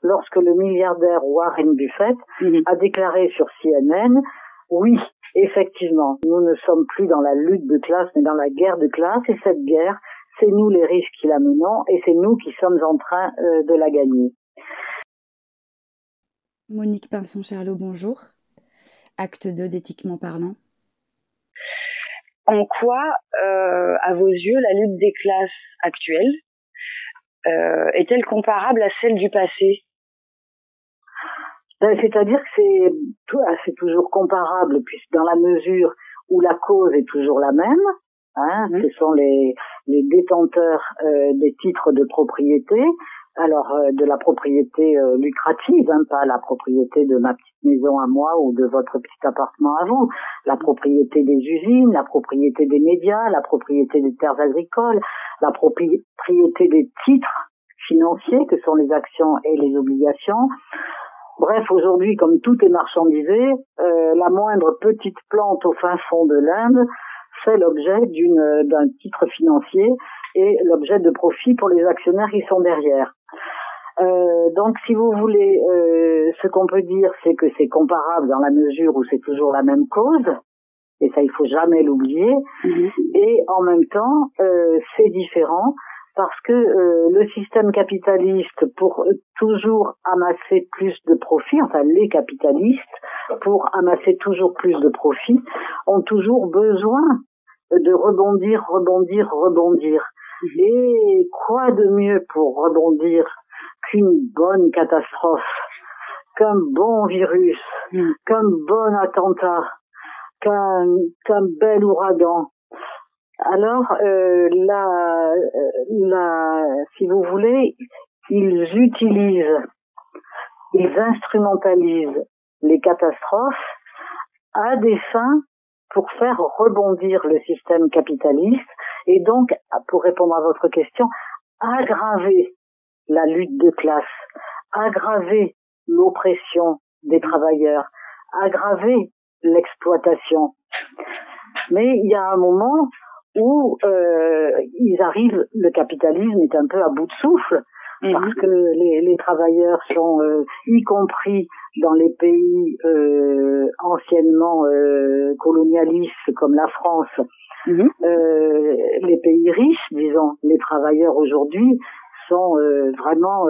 lorsque le milliardaire Warren Buffett a déclaré sur CNN, oui, effectivement, nous ne sommes plus dans la lutte de classe, mais dans la guerre de classe, et cette guerre, c'est nous les riches qui la menons, et c'est nous qui sommes en train de la gagner. Monique Pinson-Charlot, bonjour. Acte 2 d'Éthiquement parlant. En quoi, à vos yeux, la lutte des classes actuelle est-elle comparable à celle du passé ? C'est-à-dire que c'est toujours comparable, puisque dans la mesure où la cause est toujours la même, ce sont les détenteurs des titres de propriété, alors de la propriété lucrative, pas la propriété de ma petite maison à moi ou de votre petit appartement à vous, la propriété des usines, la propriété des médias, la propriété des terres agricoles, la propriété des titres financiers que sont les actions et les obligations. Bref, aujourd'hui, comme tout est marchandisé, la moindre petite plante au fin fond de l'Inde fait l'objet d'un titre financier et l'objet de profit pour les actionnaires qui sont derrière. Donc, si vous voulez, ce qu'on peut dire, c'est que c'est comparable dans la mesure où c'est toujours la même cause, et ça, il faut jamais l'oublier, et en même temps, c'est différent, parce que le système capitaliste, pour toujours amasser plus de profit, enfin les capitalistes, pour amasser toujours plus de profit, ont toujours besoin de rebondir. Et quoi de mieux pour rebondir qu'une bonne catastrophe, qu'un bon virus, qu'un bon attentat, qu'un bel ouragan. Alors, si vous voulez, ils instrumentalisent les catastrophes à des fins pour faire rebondir le système capitaliste et donc, pour répondre à votre question, aggraver la lutte de classe, aggraver l'oppression des travailleurs, aggraver l'exploitation. Mais il y a un moment où le capitalisme est un peu à bout de souffle, parce que les travailleurs sont, y compris dans les pays anciennement colonialistes comme la France, les pays riches, disons, les travailleurs aujourd'hui sont vraiment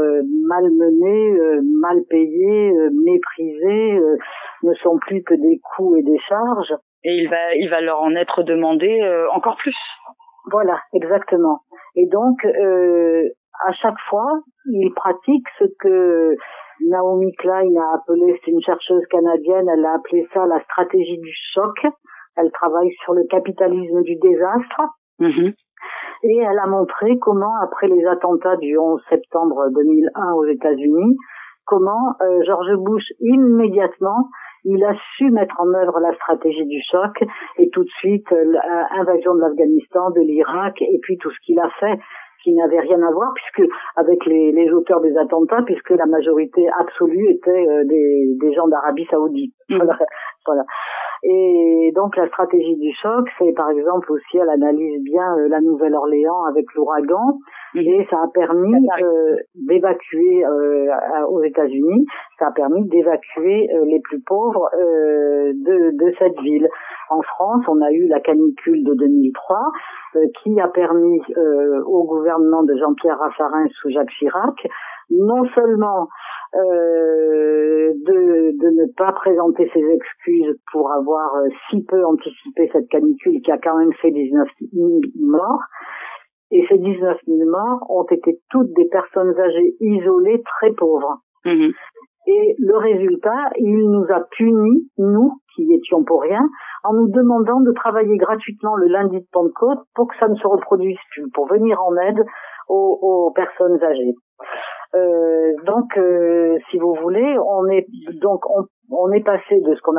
malmenés, mal payés, méprisés, ne sont plus que des coûts et des charges. Et il va leur en être demandé encore plus. Voilà, exactement. Et donc, à chaque fois, ils pratiquent ce que Naomi Klein a appelé, c'est une chercheuse canadienne, elle a appelé ça la stratégie du choc. Elle travaille sur le capitalisme du désastre. Et elle a montré comment, après les attentats du 11 septembre 2001 aux États-Unis, comment George Bush, immédiatement, il a su mettre en œuvre la stratégie du choc et tout de suite l'invasion de l'Afghanistan, de l'Irak et puis tout ce qu'il a fait qui n'avait rien à voir puisque avec les auteurs des attentats, puisque la majorité absolue était des gens d'Arabie Saoudite. Voilà. Et donc la stratégie du choc, c'est par exemple aussi, elle analyse bien la Nouvelle-Orléans avec l'ouragan, et ça a permis d'évacuer aux États-Unis, ça a permis d'évacuer les plus pauvres de cette ville. En France, on a eu la canicule de 2003 qui a permis au gouvernement de Jean-Pierre Raffarin sous Jacques Chirac non seulement de ne pas présenter ses excuses pour avoir si peu anticipé cette canicule qui a quand même fait 19 000 morts, et ces 19 000 morts ont été toutes des personnes âgées isolées très pauvres. Et le résultat, il nous a punis, nous, qui étions pour rien, en nous demandant de travailler gratuitement le lundi de Pentecôte pour que ça ne se reproduise plus, pour venir en aide aux personnes âgées. Donc, si vous voulez, on est passé de ce qu'on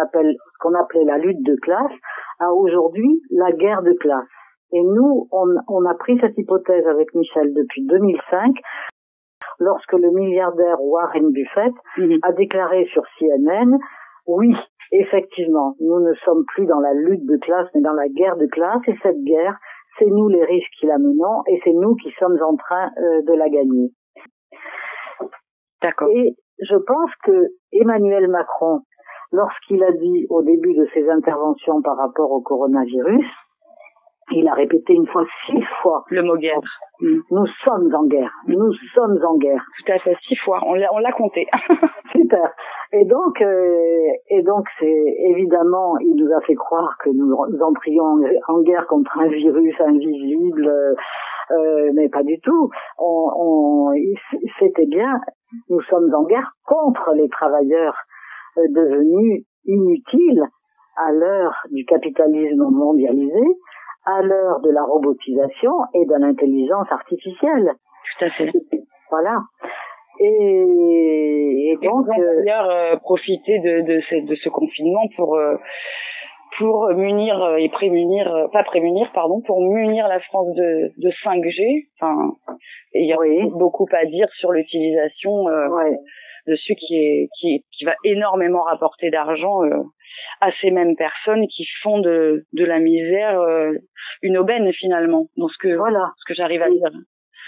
appelait la lutte de classe à aujourd'hui la guerre de classe. Et nous, on a pris cette hypothèse avec Michel depuis 2005, lorsque le milliardaire Warren Buffett a déclaré sur CNN, oui, effectivement, nous ne sommes plus dans la lutte de classe, mais dans la guerre de classe, et cette guerre, c'est nous les riches qui la menons, et c'est nous qui sommes en train de la gagner. D'accord. Et je pense que Emmanuel Macron, lorsqu'il a dit au début de ses interventions par rapport au coronavirus, il a répété 6 fois le mot guerre. Nous sommes en guerre. Nous sommes en guerre. Tout à fait, 6 fois. On l'a compté. Super. Et donc, c'est évidemment, il nous a fait croire que nous entrions en guerre contre un virus invisible, mais pas du tout. C'était bien. Nous sommes en guerre contre les travailleurs devenus inutiles à l'heure du capitalisme mondialisé, à l'heure de la robotisation et de l'intelligence artificielle. Tout à fait. Voilà. Et donc, d'ailleurs, profiter de ce confinement pour munir et pour munir la France de 5G. Enfin, il y a beaucoup à dire sur l'utilisation de ce qui va énormément rapporter d'argent à ces mêmes personnes qui font de la misère une aubaine finalement, dans ce que j'arrive à dire.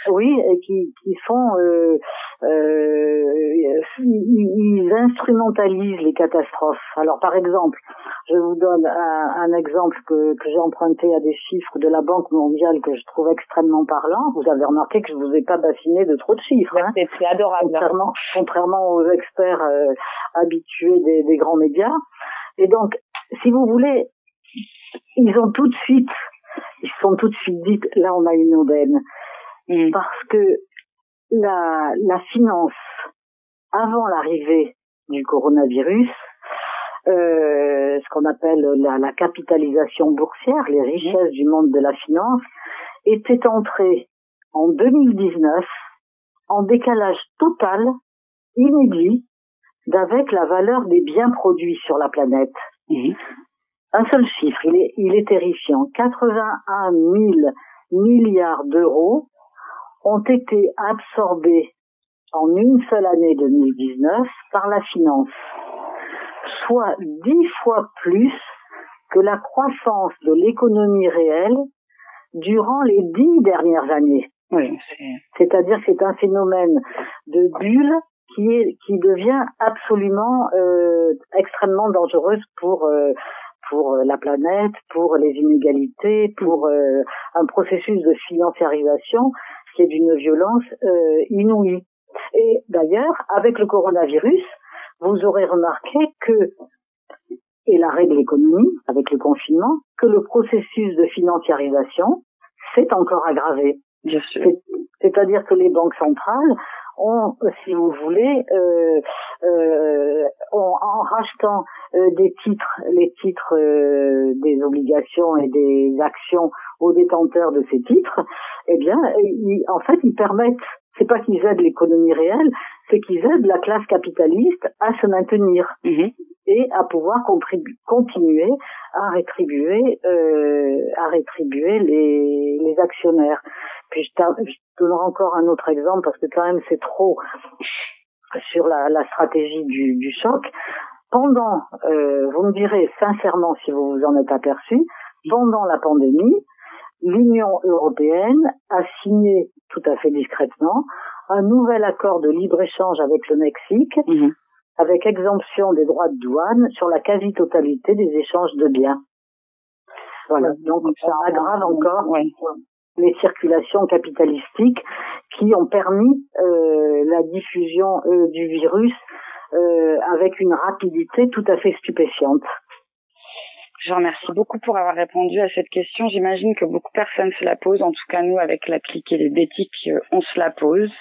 Oui, et qui font, ils instrumentalisent les catastrophes. Alors, par exemple, je vous donne un exemple que j'ai emprunté à des chiffres de la Banque mondiale que je trouve extrêmement parlant. Vous avez remarqué que je vous ai pas bassiné de trop de chiffres. Hein. C'est adorable. Contrairement aux experts habitués des grands médias. Et donc, si vous voulez, ils sont tout de suite dit, là on a une aubaine. Parce que la finance, avant l'arrivée du coronavirus, ce qu'on appelle la capitalisation boursière, les richesses du monde de la finance, était entrée en 2019 en décalage total, inédit, d'avec la valeur des biens produits sur la planète. Un seul chiffre, il est terrifiant. 81 000 milliards d'euros ont été absorbés en une seule année 2019 par la finance, soit 10 fois plus que la croissance de l'économie réelle durant les 10 dernières années. Oui, c'est-à-dire que c'est un phénomène de bulle qui devient absolument extrêmement dangereuse pour la planète, pour les inégalités, pour un processus de financiarisation qui est d'une violence inouïe. Et d'ailleurs, avec le coronavirus, vous aurez remarqué et l'arrêt de l'économie, avec le confinement, que le processus de financiarisation s'est encore aggravé. Bien sûr. C'est-à-dire que les banques centrales ont, si vous voulez, en rachetant les titres des obligations et des actions aux détenteurs de ces titres, eh bien, ils permettent, c'est pas qu'ils aident l'économie réelle, c'est qu'ils aident la classe capitaliste à se maintenir et à pouvoir continuer à rétribuer les actionnaires. Puis je donnerai encore un autre exemple parce que quand même c'est trop sur la stratégie du choc. Vous me direz sincèrement si vous vous en êtes aperçu, pendant la pandémie, l'Union européenne a signé tout à fait discrètement un nouvel accord de libre-échange avec le Mexique, avec exemption des droits de douane sur la quasi-totalité des échanges de biens. Voilà, donc ça aggrave encore les circulations capitalistiques qui ont permis la diffusion du virus avec une rapidité tout à fait stupéfiante. Je vous remercie beaucoup pour avoir répondu à cette question. J'imagine que beaucoup de personnes se la posent. En tout cas, nous, avec la clique et les d'éthique, on se la pose.